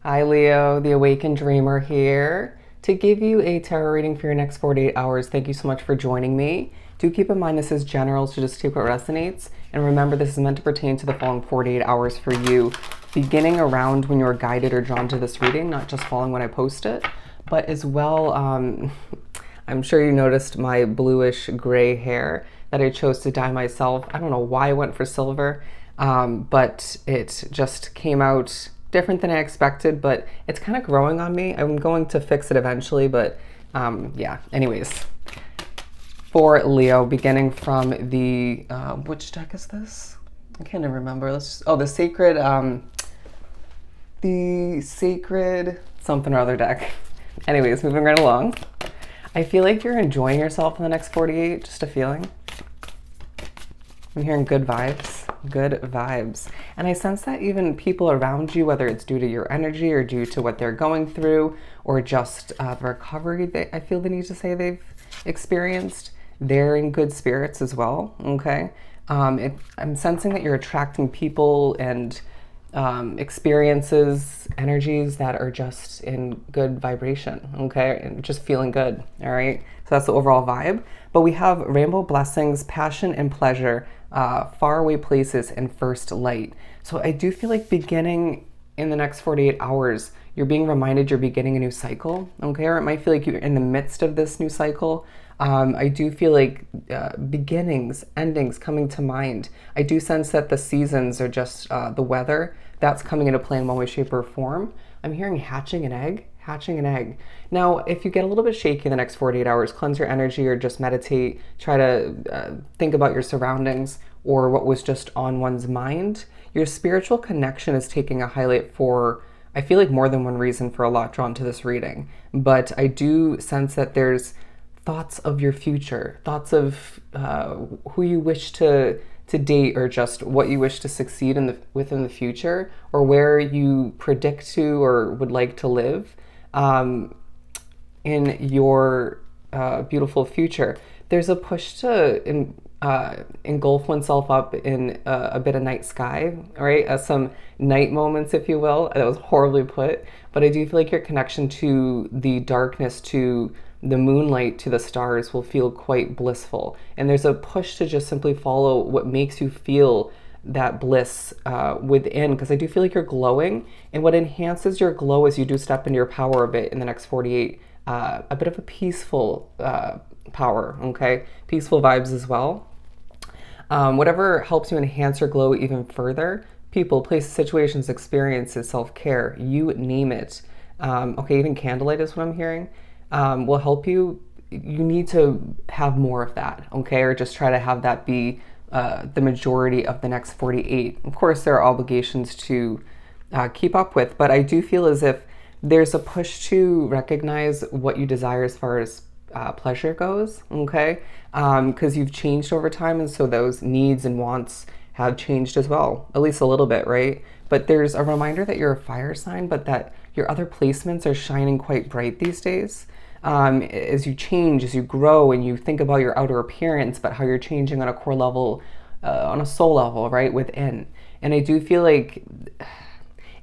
Hi, Leo, the Awakened Dreamer here to give you a tarot reading for your next 48 hours. Thank you so much for joining me. Do keep in mind this is general, so just take what resonates. And remember, this is meant to pertain to the following 48 hours for you, beginning around when you're guided or drawn to this reading, not just following when I post it, but as well, I'm sure you noticed my bluish gray hair that I chose to dye myself. I don't know why I went for silver, but it just came out different than I expected, but it's kind of growing on me. I'm going to fix it eventually, but yeah, anyways. For Leo, beginning from the, which deck is this? I can't even remember. The sacred something or other deck. Anyways, moving right along. I feel like you're enjoying yourself in the next 48, just a feeling. I'm hearing good vibes, good vibes. And I sense that even people around you, whether it's due to your energy or due to what they're going through or just the recovery that I feel the need to say they've experienced, they're in good spirits as well, okay? I'm sensing that you're attracting people and experiences, energies that are just in good vibration, okay? And just feeling good, all right? So that's the overall vibe. But we have rainbow blessings, passion and pleasure, faraway places, and first light. So I do feel like beginning in the next 48 hours, you're being reminded you're beginning a new cycle, okay? Or it might feel like you're in the midst of this new cycle. I do feel like beginnings, endings coming to mind. I do sense that the seasons are just the weather that's coming into play in one way, shape, or form. I'm hearing hatching an egg, hatching an egg. Now, if you get a little bit shaky in the next 48 hours, cleanse your energy or just meditate, try to think about your surroundings or what was just on one's mind. Your spiritual connection is taking a highlight for, I feel like, more than one reason for a lot drawn to this reading. But I do sense that there's thoughts of your future, thoughts of who you wish to date, or just what you wish to succeed in within the future, or where you predict to or would like to live in your beautiful future. There's a push to engulf oneself up in a bit of night sky, right? Some night moments, if you will. That was horribly put, but I do feel like your connection to the darkness, to the moonlight, to the stars will feel quite blissful. And there's a push to just simply follow what makes you feel that bliss within, because I do feel like you're glowing. And what enhances your glow as you do step into your power a bit in the next 48, a bit of a peaceful power, okay? Peaceful vibes as well. Whatever helps you enhance your glow even further, people, places, situations, experiences, self-care, you name it. Okay, even candlelight is what I'm hearing. Will help you. You need to have more of that, okay? Or just try to have that be the majority of the next 48. Of course, there are obligations to keep up with, but I do feel as if there's a push to recognize what you desire as far as pleasure goes, okay? Because you've changed over time, and so those needs and wants have changed as well, at least a little bit, right? But there's a reminder that you're a fire sign, but that your other placements are shining quite bright these days. As you change, as you grow, and you think about your outer appearance, but how you're changing on a core level, on a soul level, right, within. And I do feel like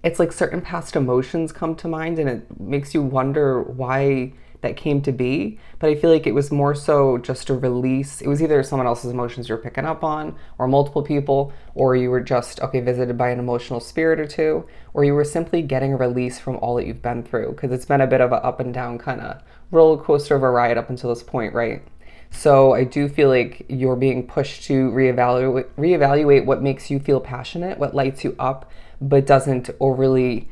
it's like certain past emotions come to mind, and it makes you wonder why that came to be. But I feel like it was more so just a release. It was either someone else's emotions you're picking up on, or multiple people, or you were just, okay, visited by an emotional spirit or two, or you were simply getting a release from all that you've been through, because it's been a bit of an up and down kind of roller coaster of a ride up until this point, right? So I do feel like you're being pushed to reevaluate what makes you feel passionate, what lights you up, but doesn't overly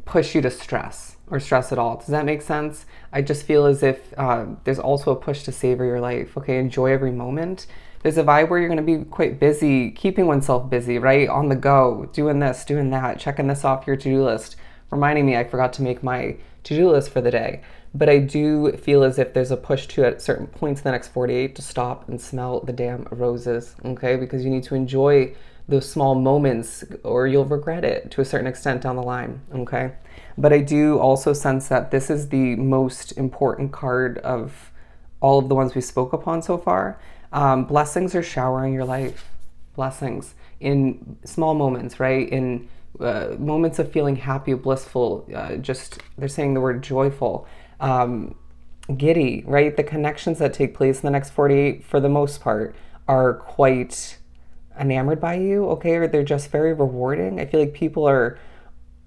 push you to stress or stress at all. Does that make sense? I just feel as if there's also a push to savor your life. Okay, enjoy every moment. There's a vibe where you're going to be quite busy, keeping oneself busy, right? On the go, doing this, doing that, checking this off your to-do list, reminding me I forgot to make my to-do list for the day. But I do feel as if there's a push to, at certain points in the next 48, to stop and smell the damn roses, okay? Because you need to enjoy those small moments, or you'll regret it to a certain extent down the line, okay? But I do also sense that this is the most important card of all of the ones we spoke upon so far. Blessings are showering your life. Blessings in small moments, right? In moments of feeling happy, blissful, just they're saying the word joyful, giddy, right? The connections that take place in the next 48, for the most part, are quite enamored by you, okay? Or they're just very rewarding. I feel like people are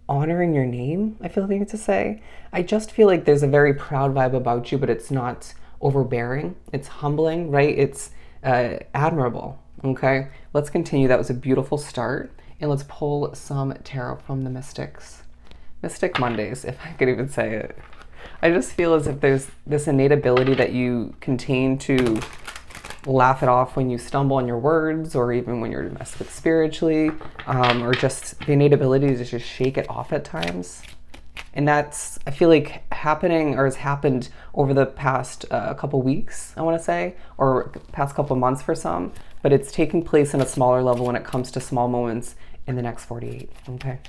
honoring your name, I feel like to say. I just feel like there's a very proud vibe about you, but it's not overbearing. It's humbling, right? It's admirable, okay? Let's continue. That was a beautiful start. And let's pull some tarot from the Mystics. Mystic Mondays, if I could even say it. I just feel as if there's this innate ability that you contain to laugh it off when you stumble on your words, or even when you're messed with spiritually, or just the innate ability to just shake it off at times. And that's, I feel like, happening or has happened over the past couple weeks, I want to say, or past couple months for some, but it's taking place in a smaller level when it comes to small moments in the next 48, okay?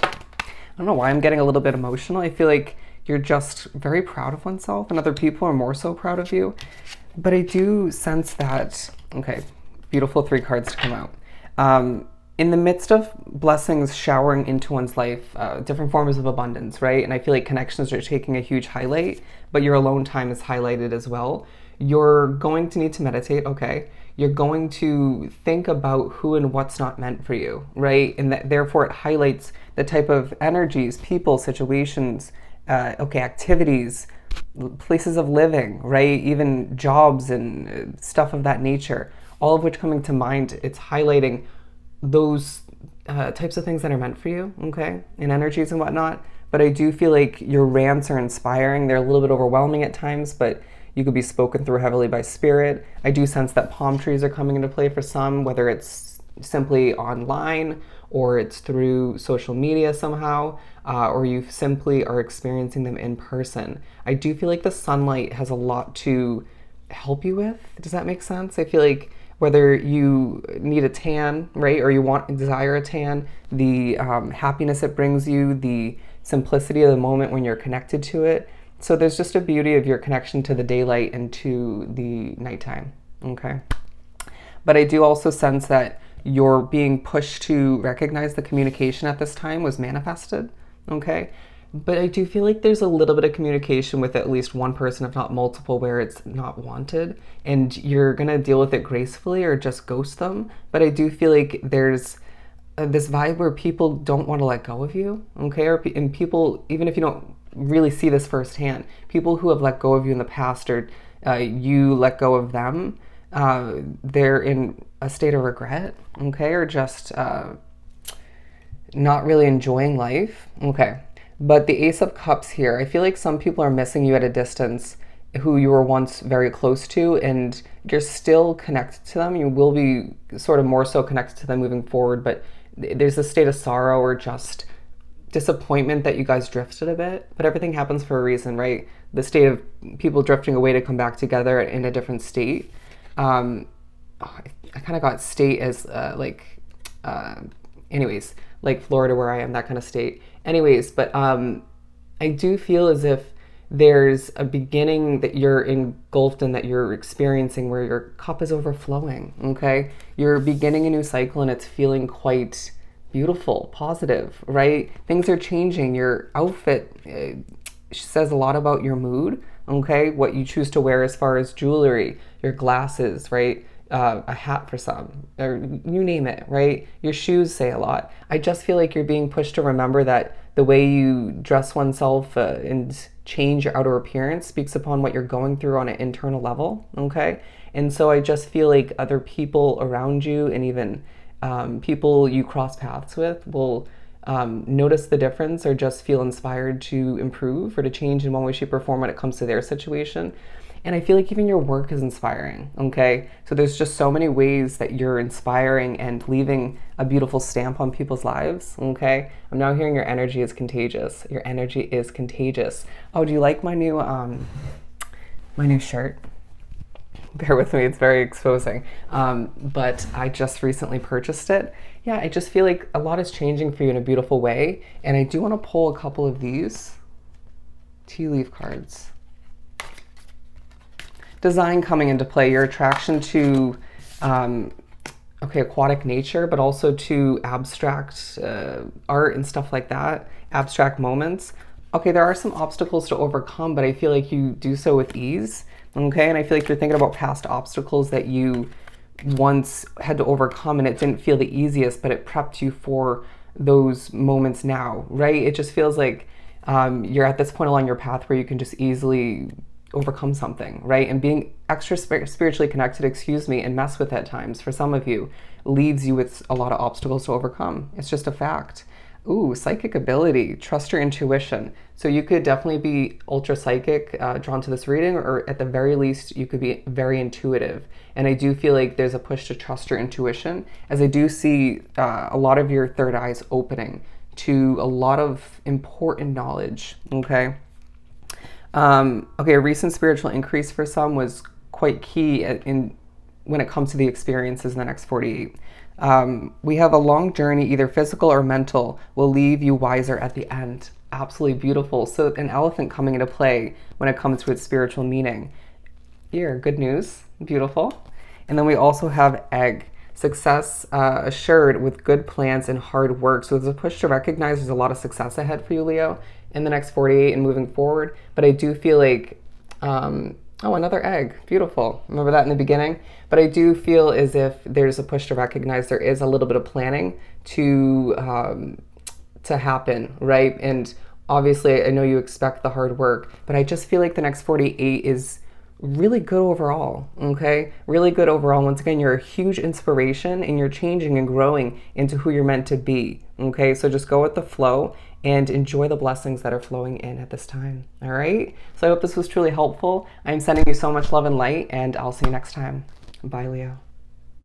I don't know why I'm getting a little bit emotional. I feel like you're just very proud of oneself, and other people are more so proud of you. But I do sense that, okay, beautiful 3 cards to come out. In the midst of blessings showering into one's life, different forms of abundance, right? And I feel like connections are taking a huge highlight, but your alone time is highlighted as well. You're going to need to meditate, okay? You're going to think about who and what's not meant for you, right? And that therefore it highlights the type of energies, people, situations, activities, places of living, right? Even jobs and stuff of that nature, all of which coming to mind. It's highlighting those types of things that are meant for you, okay? And energies and whatnot. But I do feel like your rants are inspiring. They're a little bit overwhelming at times, but you could be spoken through heavily by spirit. I do sense that palm trees are coming into play for some, whether it's simply online or it's through social media somehow, or you simply are experiencing them in person. I do feel like the sunlight has a lot to help you with. Does that make sense? I feel like whether you need a tan, right, or you desire a tan, the happiness it brings you, the simplicity of the moment when you're connected to it. So there's just a beauty of your connection to the daylight and to the nighttime, okay? But I do also sense that you're being pushed to recognize the communication at this time was manifested, okay? But I do feel like there's a little bit of communication with at least one person, if not multiple, where it's not wanted, and you're gonna deal with it gracefully or just ghost them. But I do feel like there's this vibe where people don't want to let go of you, okay? And people, even if you don't really see this firsthand, people who have let go of you in the past, or you let go of them, they're in a state of regret, okay? Or just not really enjoying life, okay? But the Ace of Cups here, I feel like some people are missing you at a distance who you were once very close to, and you're still connected to them. You will be sort of more so connected to them moving forward, but there's a state of sorrow or just disappointment that you guys drifted a bit. But everything happens for a reason, right? The state of people drifting away to come back together in a different state. I kind of got state as anyways, like Florida where I am, that kind of state. Anyways, but I do feel as if there's a beginning that you're engulfed in, that you're experiencing, where your cup is overflowing, okay? You're beginning a new cycle and it's feeling quite beautiful, positive, right? Things are changing. Your outfit says a lot about your mood, okay? What you choose to wear as far as jewelry, your glasses, right? A hat for some, or you name it, right? Your shoes say a lot. I just feel like you're being pushed to remember that the way you dress oneself and change your outer appearance speaks upon what you're going through on an internal level, okay? And so I just feel like other people around you, and even people you cross paths with, will notice the difference or just feel inspired to improve or to change in one way, shape, or form when it comes to their situation. And I feel like even your work is inspiring, okay? So there's just so many ways that you're inspiring and leaving a beautiful stamp on people's lives, okay? I'm now hearing your energy is contagious. Your energy is contagious. Oh, do you like my new shirt? Bear with me, it's very exposing. But I just recently purchased it. Yeah, I just feel like a lot is changing for you in a beautiful way. And I do want to pull a couple of these tea leaf cards. Design coming into play, your attraction to okay, aquatic nature, but also to abstract art and stuff like that, abstract moments. Okay, there are some obstacles to overcome, but I feel like you do so with ease. Okay, and I feel like you're thinking about past obstacles that you once had to overcome and it didn't feel the easiest, but it prepped you for those moments now, right? It just feels like you're at this point along your path where you can just easily overcome something, right? And being extra spiritually connected, excuse me, and mess with at times for some of you leaves you with a lot of obstacles to overcome. It's just a fact. Ooh, psychic ability, trust your intuition. So you could definitely be ultra psychic, drawn to this reading, or at the very least, you could be very intuitive. And I do feel like there's a push to trust your intuition, as I do see a lot of your third eyes opening to a lot of important knowledge. Okay. Okay, a recent spiritual increase for some was quite key in when it comes to the experiences in the next 48. We have a long journey, either physical or mental, will leave you wiser at the end. Absolutely beautiful. So an elephant coming into play when it comes to its spiritual meaning. Here, good news. Beautiful. And then we also have egg. Success assured with good plans and hard work. So there's a push to recognize there's a lot of success ahead for you, Leo, in the next 48 and moving forward. But I do feel like, oh, another egg. Beautiful. Remember that in the beginning? But I do feel as if there's a push to recognize there is a little bit of planning to happen, right? And obviously, I know you expect the hard work, but I just feel like the next 48 is really good overall, okay? Really good overall. Once again, you're a huge inspiration and you're changing and growing into who you're meant to be, okay? So just go with the flow and enjoy the blessings that are flowing in at this time, all right? So I hope this was truly helpful. I'm sending you so much love and light, and I'll see you next time. Bye, Leo.